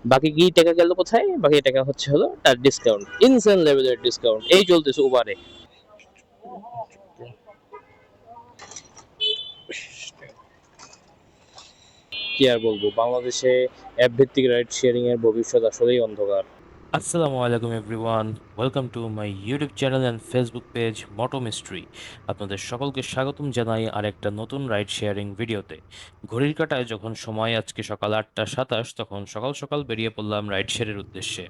বাকি কি টাকা গেল কোথায়? বাকি টাকা হচ্ছে হলো তার ডিসকাউন্ট, ইনসেন লেভেলের ডিসকাউন্ট এই চলতেছে উবারে। কি আর বলবো, বাংলাদেশে অ্যাপ ভিত্তিক রাইড শেয়ারিং এর ভবিষ্যৎ আসলেই অন্ধকার। আসসালামু আলাইকুম everyone, welcome to my YouTube channel and Facebook page moto mystery. আপনাদের সকলকে স্বাগতম জানাই আরেকটা নতুন রাইড শেয়ারিং ভিডিওতে। ঘড়ির কাঁটায় যখন সময় আজকে সকাল 8:27, তখন সকাল সকাল বেরিয়ে পড়লাম রাইড শেয়ারের উদ্দেশ্যে।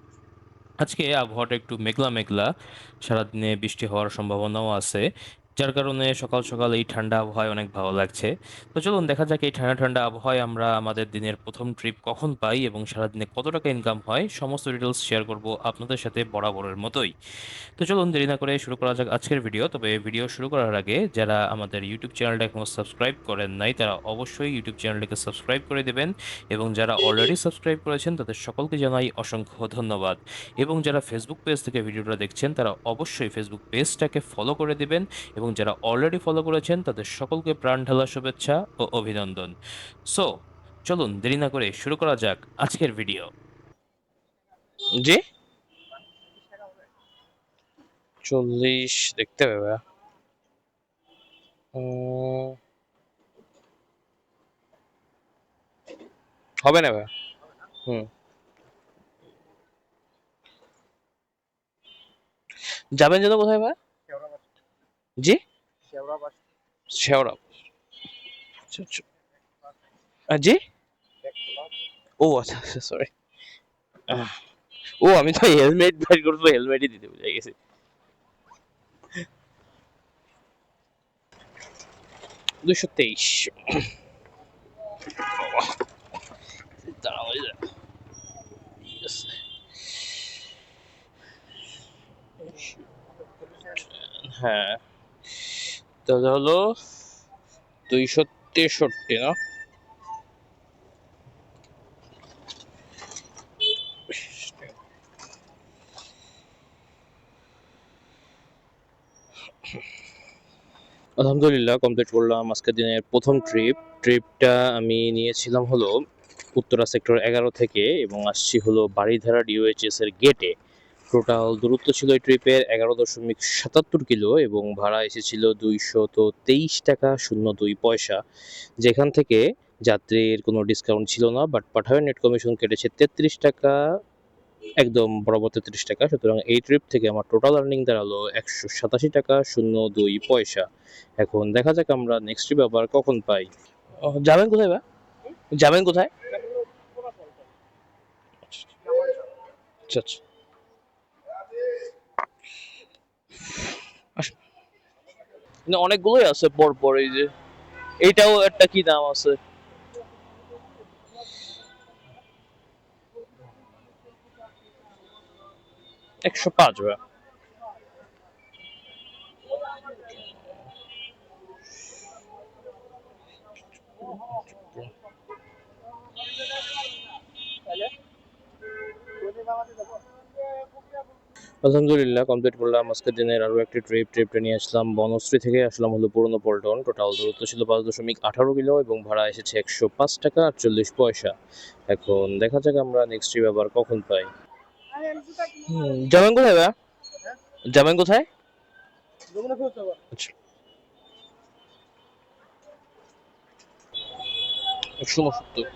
আজকে আবহাওয়াটা একটু মেঘলা মেঘলা, সারাদিনে বৃষ্টি হওয়ার সম্ভাবনাও আছে, যার কারণে সকাল সকাল এই ঠান্ডা আবহাওয়ায় অনেক ভালো লাগছে। তো চলুন দেখা যাক এই ঠান্ডা ঠান্ডা আবহাওয়ায় আমরা আমাদের দিনের প্রথম ট্রিপ কখন পাই এবং সারাদিনে কত টাকা ইনকাম হয়, সমস্ত ডিটেলস শেয়ার করব আপনাদের সাথে বরাবরের মতোই। তো চলুন দেরি না করে শুরু করা যাক আজকের ভিডিও। তবে ভিডিও শুরু করার আগে যারা আমাদের ইউটিউব চ্যানেলটা এখনো সাবস্ক্রাইব করেন নাই, তারা অবশ্যই ইউটিউব চ্যানেলটিকে সাবস্ক্রাইব করে দেবেন, এবং যারা অলরেডি সাবস্ক্রাইব করেছেন তাদের সকলকে জানাই অসংখ্য ধন্যবাদ। এবং যারা ফেসবুক পেজ থেকে ভিডিওটা দেখছেন তারা অবশ্যই ফেসবুক পেজটাকে ফলো করে দিবেন, এবং যারা অলরেডি ফলো করেছেন তাদের সকলকে প্রাণ ঢালা শুভেচ্ছা ও অভিনন্দন। সো চলুন দেরি না করে শুরু করা যাক আজকের ভিডিও। জি 40 দেখতে হবে। হবে না ভাই। হুম, যাবেন যেন কোথায় ভাই? জি শেওড়া। আচ্ছা আচ্ছা। জি ও আচ্ছা আচ্ছা, সরি। ও আমি তো হেলমেট বের করবো, হেলমেটই দিতে ভুলে গেছি। 223। দাঁড়াও, হ্যাঁ, তাহলে হলো 263 না? আলহামদুলিল্লাহ কমপ্লিট করলাম আজকের দিনের প্রথম ট্রিপটা আমি নিয়েছিলাম হলো উত্তরা সেক্টর 11 থেকে, এবং আসছি হলো বাড়িধারা ডিওএইচএস এর গেটে। টোটাল দূরত্ব ছিল এই ট্রিপের 11.77 কিলো, এবং ভাড়া এসেছিল 223 টাকা 02 পয়সা। যেখান থেকে যাত্রীর কোনো ডিসকাউন্ট ছিল না, বাট পাঠাওয়ের নেট কমিশন কেটেছে 33 টাকা, একদম বরাবর 33 টাকা। সুতরাং এই ট্রিপ থেকে আমার টোটাল আর্নিং দাঁড়ালো 187 টাকা 02 পয়সা। এখন দেখা যাক আমরা নেক্সট ট্রিপ আবার কখন পাই। যাবেন কোথায় বা? যাবেন কোথায়? আচ্ছা আচ্ছা। না, অনেকগুলোই আছে পর পর, এই যে এইটাও একটা কি নাম আছে? 105 ভাই। আলহামদুলিল্লাহ কমপ্লিট করলাম আজকের দিনের আরো একটি ট্রিপটা নিয়ে আসলাম বনশ্রী থেকে, আসলাম হলো পুরনো পল্টন। টোটাল দূরত্ব ছিল 5.18 কিলো, এবং ভাড়া এসেছে 105 টাকা 48 পয়সা। এখন দেখা যাক আমরা নেক্সট ট্রিপ আবার কখন পাই। যাবেন কোথায় ভাইয়া? যাবেন কোথায়? আচ্ছা, 169।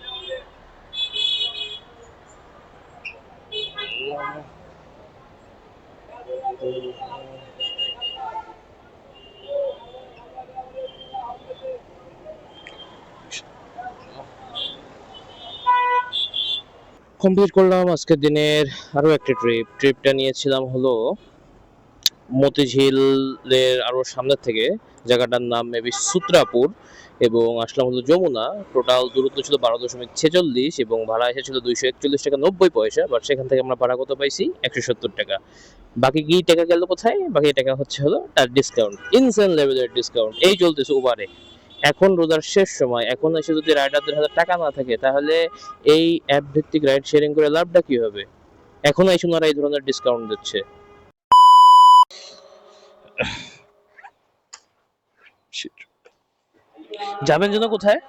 কমপ্লিট করলাম আজকের দিনের আরো একটি ট্রিপটা নিয়েছিলাম হলো মতিঝিলের আরো সামনের থেকে, জায়গাটার নাম মেবি সূত্রাপুর, এবং আসলাম হলো যমুনা। টোটাল দূরত্ব ছিল 12.46, এবং ভাড়া এসেছিল 241 টাকা 90 পয়সা। বাট সেখান থেকে আমরা ভাড়া কত পাইছি? 170 টাকা। বাকি কি টাকা গেল কোথায়? বাকি টাকা হচ্ছে হলো তার ডিসকাউন্ট, ইনসেন লেভেলের ডিসকাউন্ট এই চলতেছে উবারে। এখন রোজার শেষ সময়, এখন এসে যদি রাইডারদের হাতে টাকা না থাকে, তাহলে এই অ্যাপ ভিত্তিক রাইড শেয়ারিং করে লাভটা কি হবে? এখন এসে ওনারা এই ধরনের ডিসকাউন্ট দিচ্ছে। যাবেন যেন কোথায়?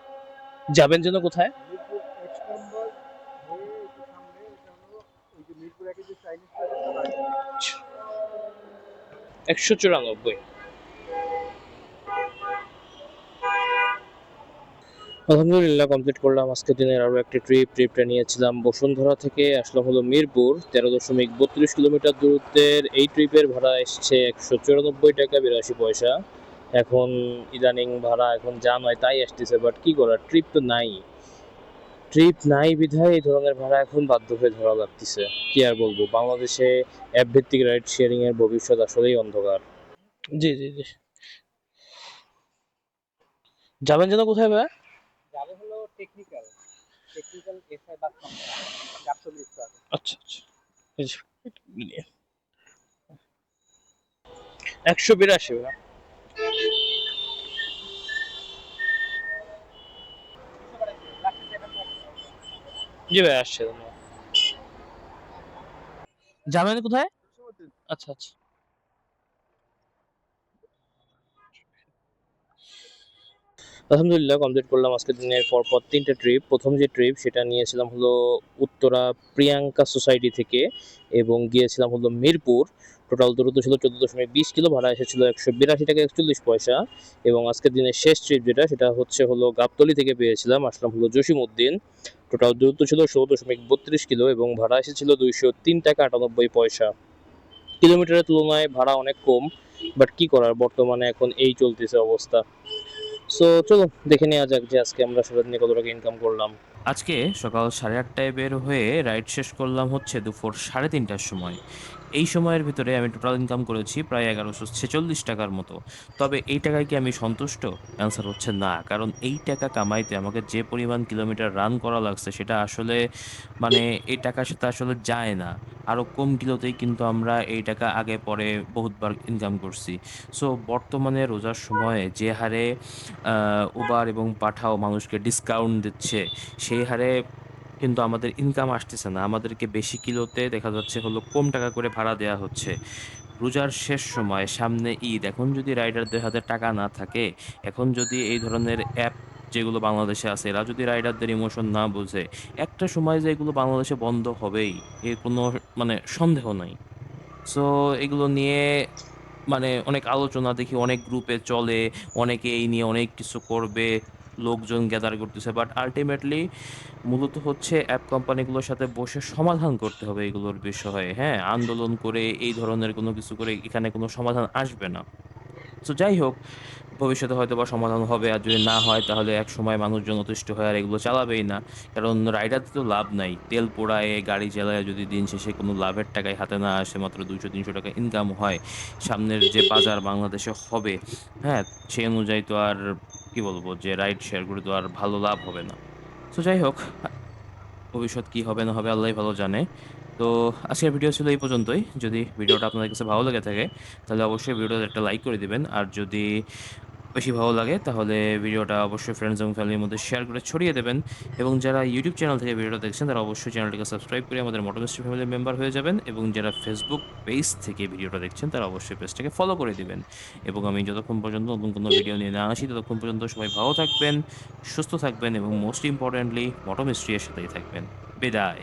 যাবেন যেন কোথায়? 194। আলহামদুলিল্লাহ কমপ্লিট করলাম আজকের দিনের আরও একটি ট্রিপটা নিয়েছিলাম বসুন্ধরা থেকে, আসলাম হলো মিরপুর। 13.32 কিলোমিটার দূরত্বের এই ট্রিপের ভাড়া এসছে 194 টাকা 82 পয়সা। এখন ইদানিং ভাড়া এখন যা নয় তাই আসতেছে, বাট কি করার, ট্রিপ নাই বিধায় এই ধরনের ভাড়া এখন বাধ্য হয়ে ধরা লাগতেছে। কি আর বলবো, বাংলাদেশে অ্যাপ ভিত্তিক রাইড শেয়ারিং এর ভবিষ্যৎ আসলেই অন্ধকার। জি জি জি। যাবেন যেন কোথায় ভাই? আচ্ছা আচ্ছা। এই যে, 182 ভাই। জি ভাই, আসছে ধন্যবাদ। যাবেন কোথায়? আচ্ছা আচ্ছা। আলহামদুলিল্লাহ কমপ্লিট করলাম আজকের দিনের পরপর 3টে ট্রিপ। প্রথম যে ট্রিপ সেটা নিয়েছিলাম হলো উত্তরা প্রিয়াঙ্কা সোসাইটি থেকে এবং গিয়েছিলাম হলো মিরপুর। টোটাল দূরত্ব ছিল 14.20 কিলো, ভাড়া এসেছিল 182 টাকা 41 পয়সা। এবং আজকের দিনের শেষ ট্রিপ যেটা, সেটা হচ্ছে হলো গাবতলী থেকে পেয়েছিলাম, আসলাম হলো জসিমউদ্দিন। টোটাল দূরত্ব ছিল 16.32 কিলো এবং ভাড়া এসেছিল 203 টাকা 98 পয়সা। কিলোমিটারের তুলনায় ভাড়া অনেক কম, বাট কি করার, বর্তমানে এখন এই চলতেছে অবস্থা। সো চলো দেখে নেওয়া যাক যে আজকে আমরা সারাদিনে কত টাকা ইনকাম করলাম। আজকে সকাল 8:30টায় বের হয়ে রাইড শেষ করলাম হচ্ছে দুপুর 3:30টার সময়। এই সময়ের ভিতরে আমি টোটাল ইনকাম করেছি প্রায় 1146 টাকার মতো। তবে এই টাকায় কি আমি সন্তুষ্ট? অ্যান্সার হচ্ছে না। কারণ এই টাকা কামাইতে আমাকে যে পরিমাণ কিলোমিটার রান করা লাগছে সেটা আসলে মানে এই টাকার সাথে আসলে যায় না। আরও কম কিলোতেই কিন্তু আমরা এই টাকা আগে পরে বহুতবার ইনকাম করছি। সো বর্তমানে রোজার সময়ে যে হারে উবার এবং পাঠাও মানুষকে ডিসকাউন্ট দিচ্ছে, সেই হারে কিন্তু আমাদের ইনকাম আসতেছে না। আমাদেরকে বেশি কিলোতে দেখা যাচ্ছে হলো কম টাকা করে ভাড়া দেয়া হচ্ছে। রোজার শেষ সময়, সামনে ঈদ। এখন যদি রাইডারদের হাতে টাকা না থাকে, এখন যদি এই ধরনের অ্যাপ যেগুলো বাংলাদেশে আছে এরা যদি রাইডারদের ইমোশন না বোঝে, একটা সময় যে এগুলো বাংলাদেশে বন্ধ হবেই, এর কোনো সন্দেহ নাই। সো এগুলো নিয়ে অনেক আলোচনা দেখি, অনেক গ্রুপে চলে, অনেকে এই নিয়ে অনেক কিছু করবে, লোকজন গ্যাদার করতেছে, বাট আলটিমেটলি মূলত হচ্ছে অ্যাপ কোম্পানিগুলোর সাথে বসে সমাধান করতে হবে এগুলোর বিষয়ে। হ্যাঁ, আন্দোলন করে এই ধরনের কোনো কিছু করে এখানে কোনো সমাধান আসবে না। তো যাই হোক, ভবিষ্যতে হয়তোবা সমাধান হবে। আর যদি না হয় তাহলে একসময় মানুষজন অতিষ্ঠ হয়ে আর এগুলো চালাবেই না। কারণ রাইডারদের তো লাভ নাই। তেল পোড়ায়ে, গাড়ি চালায়ে যদি দিন শেষে কোনো লাভের টাকাই হাতে না আসে, মাত্র ২০০-৩০০ টাকা ইনকাম হয়, সামনের যে বাজার বাংলাদেশে হবে, হ্যাঁ, সেই অনুযায়ী তো আর কি বলবো, যে রাইড শেয়ারগুলো তো আর ভালো লাভ হবে না। তো যাই হোক, ভবিষ্যৎ কি হবে না হবে আল্লাহই ভালো জানে। তো আজকের ভিডিও ছিল এই পর্যন্তই। যদি ভিডিওটা আপনাদের কাছে ভালো লেগে থাকে তাহলে অবশ্যই ভিডিওতে একটা লাইক করে দিবেন। আর যদি বেশি ভালো লাগে তাহলে ভিডিওটা অবশ্যই ফ্রেন্ডস এবং ফ্যামিলির মধ্যে শেয়ার করে ছড়িয়ে দেবেন। এবং যারা ইউটিউব চ্যানেল থেকে ভিডিওটা দেখছেন তারা অবশ্যই চ্যানেলটিকে সাবস্ক্রাইব করে আমাদের মোটোমিস্ট্রি ফ্যামিলির মেম্বার হয়ে যাবেন। এবং যারা ফেসবুক পেজ থেকে ভিডিওটা দেখছেন তারা অবশ্যই পেজটাকে ফলো করে দিবেন। এবং আমি যতক্ষণ পর্যন্ত নতুন কোনো ভিডিও নিয়ে না আসি ততক্ষণ পর্যন্ত সবাই ভালো থাকবেন, সুস্থ থাকবেন এবং মোস্ট ইম্পর্টেন্টলি মোটোমিস্ট্রি এর সাথেই থাকবেন। বিদায়।